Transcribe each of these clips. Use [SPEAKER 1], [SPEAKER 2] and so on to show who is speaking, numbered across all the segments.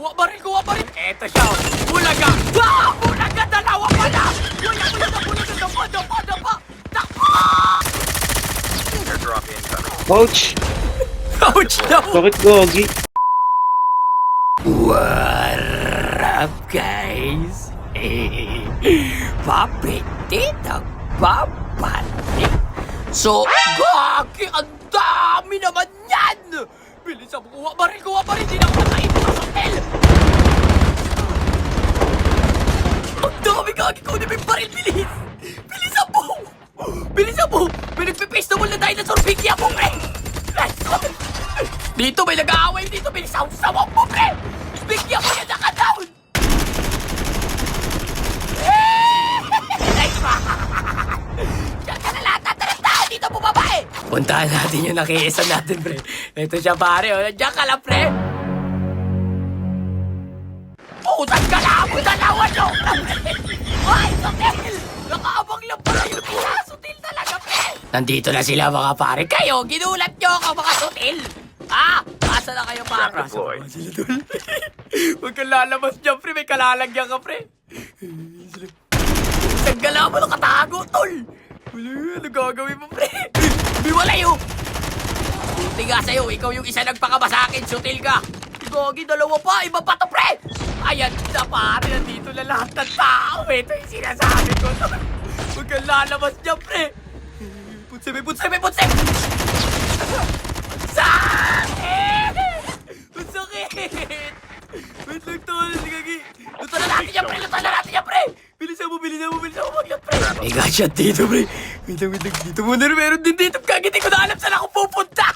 [SPEAKER 1] kuha baril. Eto siya, bulaga. Ah! Bulaga, dalawa pala. Kuya, dapa. Takbo!
[SPEAKER 2] Airdrop incoming.
[SPEAKER 3] Ouch!
[SPEAKER 1] Ouch daw.
[SPEAKER 3] Bakit gogi?
[SPEAKER 1] What up, guys? Papitit ang babalik. So, gagi, ang dami naman yan! Bilis ang kuha baril. Di na ako nakain sa hotel. Ang dami, gagi, kunin mo yung baril, bilis! Bilisan mo! May nagpipisto mo na dahil na sorbigya mo, pre! Let's go! Dito may nag-aaway dito, bilisaw-sawang mo, pre! Bigyan mo yan na ka-down! Nice one! Diyan ka na lahat ng tao dito, bumabae! Puntahan natin yung nakiisa natin, pre. Ito siya, pare. Oh. Nandiyan ka lang, pre. Putan ka lang! Dalawa nyo! Ay, Sotil! Nakaabang lang pala yung isa! Sotil talaga, pre! Nandito na sila, mga pare. Kayo, ginulat nyo ako, mga Sotil! Ah! Asa na kayo, pare?
[SPEAKER 2] Trap deployed.
[SPEAKER 1] Huwag kang lalabas dyan, pre. May kalalagyan ka, pre. Naggala mo, nakatago, tol. Ano gagawin mo, pre? Biwalay, oh. Buti nga sa'yo, ikaw yung isa nagpakaba sa akin, Sotil ka. Gogi, dalawa pa, iba pa to, pre. Ayan na, pare. Nandito na lahat ng tao. Ito yung sinasabi ko, tol. Huwag kang lalabas dyan, pre. Putsebe. Sakit! Ang sakit! Wait lang, tol. Gagi. Lutan na natin yan, pre. Bilisan mo. Mag-lot, pre. May gunshot dito, pre. Wait lang. Dito muna. Meron din dito. Gagi, di ko na alam saan ako pupunta.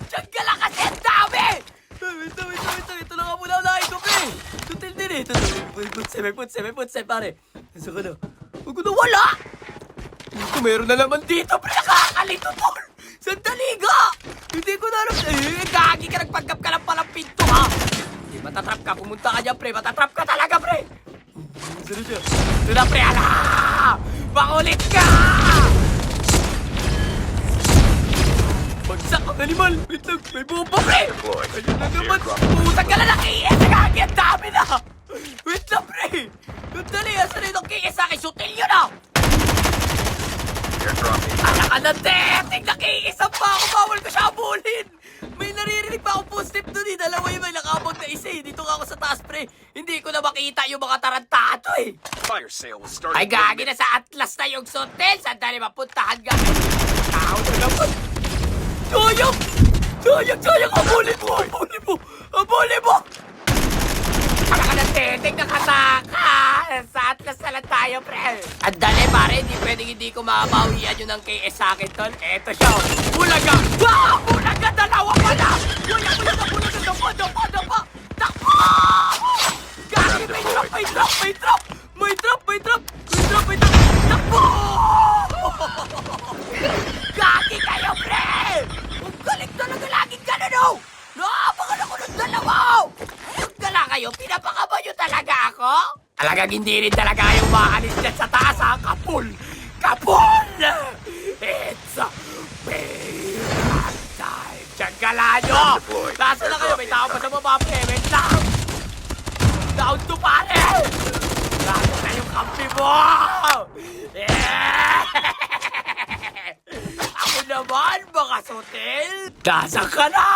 [SPEAKER 1] Diyan ka lang kasi ang dami. Wait lang. Ito lang ang muna ko, pre. Tutil din eh. Putsebe, pare. Nasa ka na? Huwag ko na wala. Dito, meron na naman dito, pre. Nakakalito, tol. Sandali ka! Hindi ko na alam. Gagi ka, nagpanggap ka lang palang pinto, ha? Hindi, matatrap ka. Pumunta ka dyan, pre. Matatrap ka talaga, pre. Saan siya? Ito na, pre. Ala! Makulit ka! Bagsak ang animal. Wait lang, may bomba, pre. Ayun na naman. Pumunta ka na ng KS. Gagi, ang dami na. Wait lang, pre. Sandali, asan na yung KS sa akin? Sutil yun, ha?
[SPEAKER 2] Airdrop incoming.
[SPEAKER 1] Alaka na, Teting! Nakiisa pa ako! Bawal ko siya abulin! May naririnig pa akong footstep doon eh. Dalawa yun, may nakabag na isa eh. Dito nga ako sa taas, pre. Hindi ko na makita yung mga tarantado eh.
[SPEAKER 2] Fire sale will start.
[SPEAKER 1] Ay, gagi na sa Atlas na yung Sotel. Sandali, mapuntahan ka. Tao na naman. Sayang! Abulin mo! Alaka na, Teting! Nakataka! Sa Atlas na lang tayo, pre. Ang dali, pare. Hindi ko mabawian yun ng KS sa akin, tol. Eto siya. Bulaga! Ah! Bulaga! Dalawa pala! Bulaga! Dapa! Takbo! Gagi! May trap! Takbo! Gagi kayo, pre! Ang galing talaga laging ganun, oh! Naapakan ako ng dalawa, oh! Yung gala kayo, pinapakaba nyo talaga ako? Talagang hindi rin talaga yung maalis dyan sa taas, ha? Kapul! It's a payback time! Diyan ka lang nyo! Nasa na kayo? May tao pa sa baba, pre. Wait lang! Down to pare! Nasa na yung kampi mo! Ako naman, mga Sotel! Nasa ka na!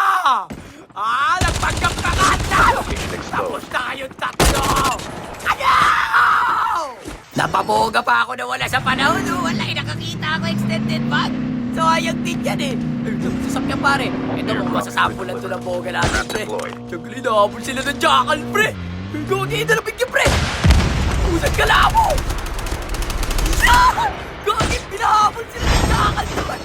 [SPEAKER 1] Nagpanggap ka kanta! Tapos na kayong tatlo! Ano? Napaboga pa ako na wala sa panahon. Wala, nakakita ako extended mag. So, ayang din yan eh. Sasakyan, pare. Ito mo, masasampulan to ng boga natin, pre. Sagli, nahabol sila ng jackal, pre. Gagi, nalabig niya, pre. Usag ka lang mo. Gagi, pinahabol sila ng jackal naman.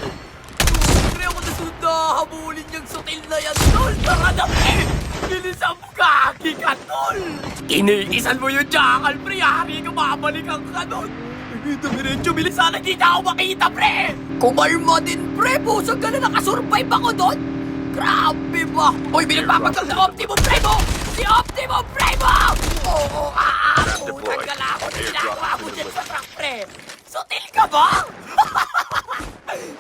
[SPEAKER 1] Pre, ako nasunod na habulin niyang Sotil na yan, tol. Tara na, pre. Bilisan mo, gagi ka, tol. Iniisan mo yung jackal, pre. Hari ka, babalikan ka, tol. Dumiretso, bilis sana, hindi na ako makita, pre! Kumalma din, pre! Pusag ka na, nakasurvive ako doon! Grabe ba? Uy, binagpapagkag na Optimum Primo! Si Optimum Primo! Oo, pusag ka lang ako na ginagawa mo dyan sa truck, pre! Sotil ka ba?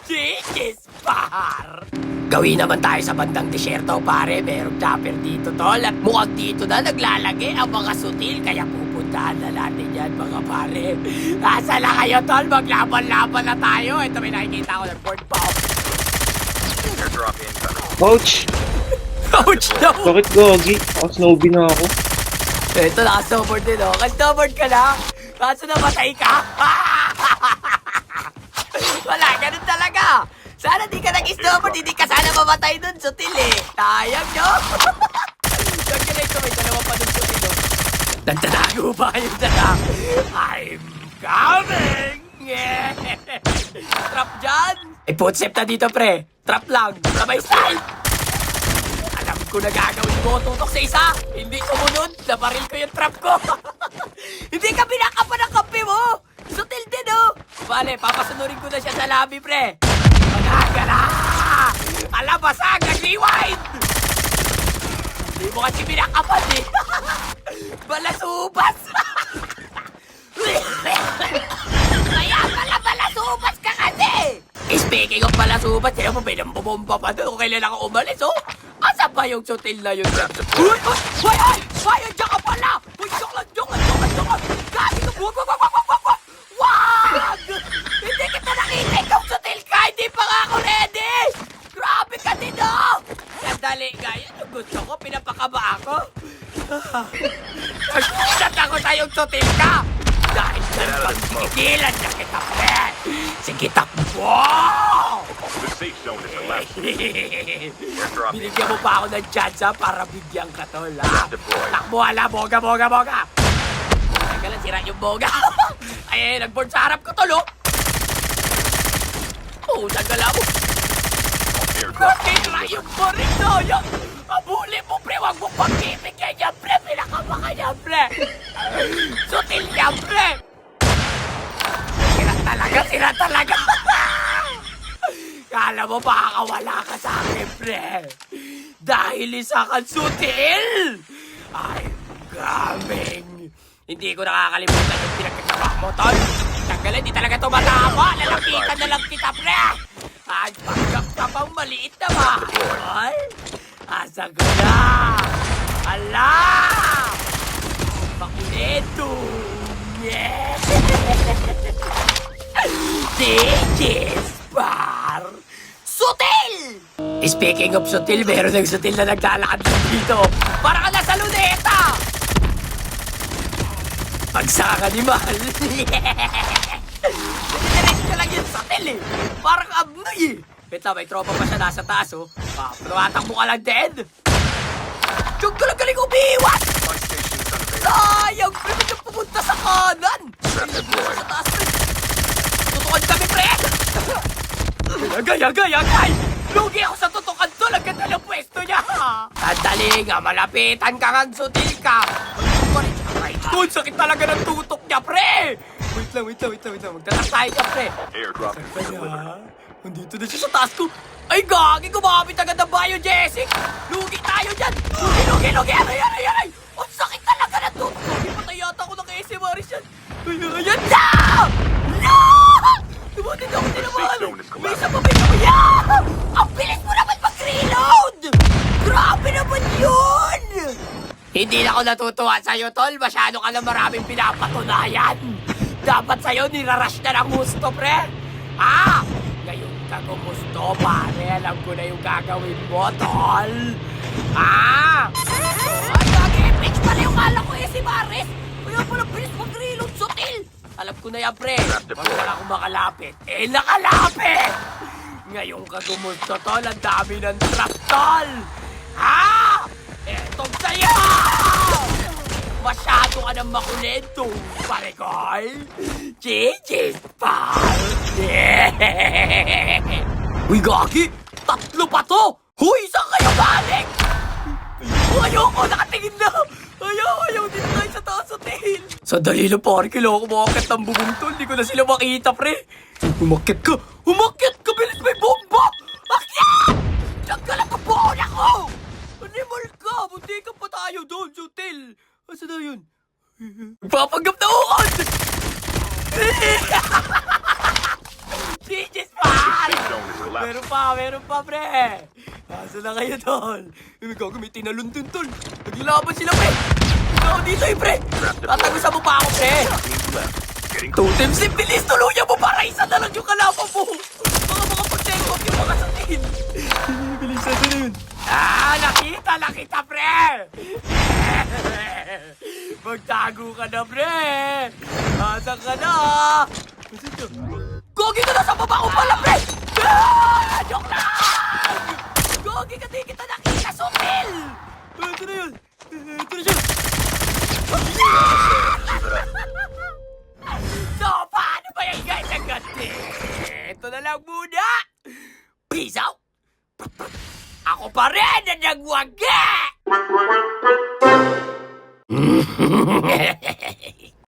[SPEAKER 1] Chikis par! Gawin naman tayo sa bandang disyerto, pare. Merong chopper dito, tol. At mukhang dito na naglalagay ang mga sutil. Kaya pupuntahan na natin yan, mga pare. Nasa na kayo, tol? Maglaban-laban na tayo. Ito, may nakikita ko ng board pa.
[SPEAKER 2] Ouch!
[SPEAKER 1] Ouch daw!
[SPEAKER 2] Bakit gogi? Naka-snowbee na ako.
[SPEAKER 1] Ito, naka-snowboard din, oh. Naka-snowboard ka na? Kaso namatay ka? Wala, ganun talaga. Sana di ka nag-snowboard, hindi ka sana mamatay dun, sutil eh. Sayang, no? Diyan ka na ito, may dalawa pa dun sutil, no? Nagtatago pa kayo dyan, I'm coming! Yeah. Trap dyan! Eh, footstep na dito, pre. Trap lang, sabay style! Alam ko na gagawin ko, tutok sa isa. Hindi sumunod, nabaril ko yung trap ko. Hindi ka binaka pa ng kampi mo. Sutil din, oh. Bale, papasunurin ko na siya sa lobby, pre. Magagala! Alabasag, nag-rewind! Hindi mo kasi binakapan, eh. Balasubas! Kaya pala balasubas ka kasi! Speaking of balasubas, sila mo binambobomba pa doon kung kailan ako umalis, oh. Asa ba yung sutil na yun? Uy! Uy! Uy! Uy! Diyan ka pala! Uy! Joke lang! Joke lang! Joke lang! Joke lang! Gabi ka! Wag! Wag! Wag! Wag! Wag! Wag! Wag! Hindi kita nakita! Ikaw sutil ka! Hindi pa nga ako ready! Grabe ka din, oh! Sandali, gaya yung gusto ko. Pinapakaba ako. Nagpulat ako sa'yong sutil ka! Dahil dyan pagpigilan na kita, pre! Sige, takbo!
[SPEAKER 3] The safe zone is elapsed. Airdrop
[SPEAKER 1] Binigyan mo pa ako ng chance para bigyan ka, tol, ha?
[SPEAKER 3] Deploy.
[SPEAKER 1] Takbo, hala, boga, boga, boga! Teka lang, sira yung boga. Ay, nag-board sa harap ko, tol, oh! Oh, nagala mo.
[SPEAKER 3] airdrop.
[SPEAKER 1] Nasira yung boring, sayang! Abuli mo, pre! Huwag mo pagkibigyan niya, pre! Pinakabaka niya, pre! Sutil niya, pre! Sira talaga! Kala mo makakawala ka sa akin, pre! Dahil isa kang sutil! I'm coming! Hindi ko nakakalimutan yung pinagkagawa mo, tol! Tanggalin, di talaga ito matama! Lalapitan na lang kita, pre! At pagkap ka pang maliit na bahay! Asa ko na! Ala! Makuleto! Yeah! Digis par! Sutil! Speaking of sutil, meron ng sutil na naglalakad lang dito. Para ka nasa luneta! Pagsaka ka ni Mahal. Diretso lang yung sutil eh. Parang abnoy eh. Wait lang, may tropa pa siya nasa taas oh. Tumatakbo ka lang din. Tiyog ka lang galing umiwas!
[SPEAKER 3] My station is unavailable.
[SPEAKER 1] Sayang! Pre, ba't yung pumunta sa kanan?
[SPEAKER 3] Deploy.
[SPEAKER 1] Sa taas, pre. Tutukan kami, pre! Agay! Lugi ako sa tutukan to! Ang ganda ng pwesto niya! Sandali nga, malapitan ka kang sutil ka! Doon, sakit talaga ng tutok niya, pre! Wait lang. Magtatakay ka, pre.
[SPEAKER 3] Airdrop is delivered.
[SPEAKER 1] Kaya, nandito na siya sa taas ko. Ay, gagi! Gumamit agad ng biogesic! Lugi tayo dyan! Lugi! Aray! Ang sakit talaga ng tutok! Lugi, patay yata ako ng SMRs yan! Ayan na! No! Tumutin ako tinamaan! May isa pa yan! Ang bilis mo naman mag-reload! Grabe naman yun! Hindi na ako natutuwa sa'yo, tol. Masyado ka na maraming pinapatunayan. Dapat sa'yo nirarush na ng gusto, pre. Ngayon ka gumusto, pare. Alam ko na yung gagawin mo, tol. Ay, gagi-epic pala yung kala ko si Maris. Kaya pala bilis mag-reload, sutil. Alam ko na yan, pre. Bago wala akong makalapit. Nakalapit! Ngayon ka gumusto, tol. Ang dami ng trap, tol. Etong sa'yo! Masyado ka ng makulento, pare koy. Chichispas! Uy, gagi! 3 pa to! Huy, saan kayo galing? Ayoko, nakatingin na! Ayaw, dito tayo sa taas hotel! Sandali na, pare, kailangan ko makakit ng bubong to. Hindi ko na sila makita, pre. Umakyat ka! Bilis, may bomba! Akyat! Diyan ka lang, kabuon ako! Animal ka! Buti ka pa tayo doon sa hotel! Asa na yun? Papanggap na ukod! Digis pa!
[SPEAKER 3] the left.
[SPEAKER 1] Meron pa, pre! Nasa na kayo, tol? May gagamitin na lundun, tol. Naglalaban sila, pre! Ikaw dito, pre! Tatagusan mo pa ako, pre!
[SPEAKER 3] Team left. Getting close.
[SPEAKER 1] Totem Sim, bilis! Tuluyan mo para isa na lang yung kalaban mo! Baka makapag-check off yung mga satin! Bilisan na yun! Nakita, pre! Magtago ka na, pre! Asan ka na? Asan ka? Gogi ka na sa baba ko pala, pre! Joke lang! Gogi ka, di kita nakita, Sutil! Ito na yun! Ito na siya! So, paano ba yung guys ang gati? Ito na lang muna! Peace out! Ako pa rin ang nagwagi!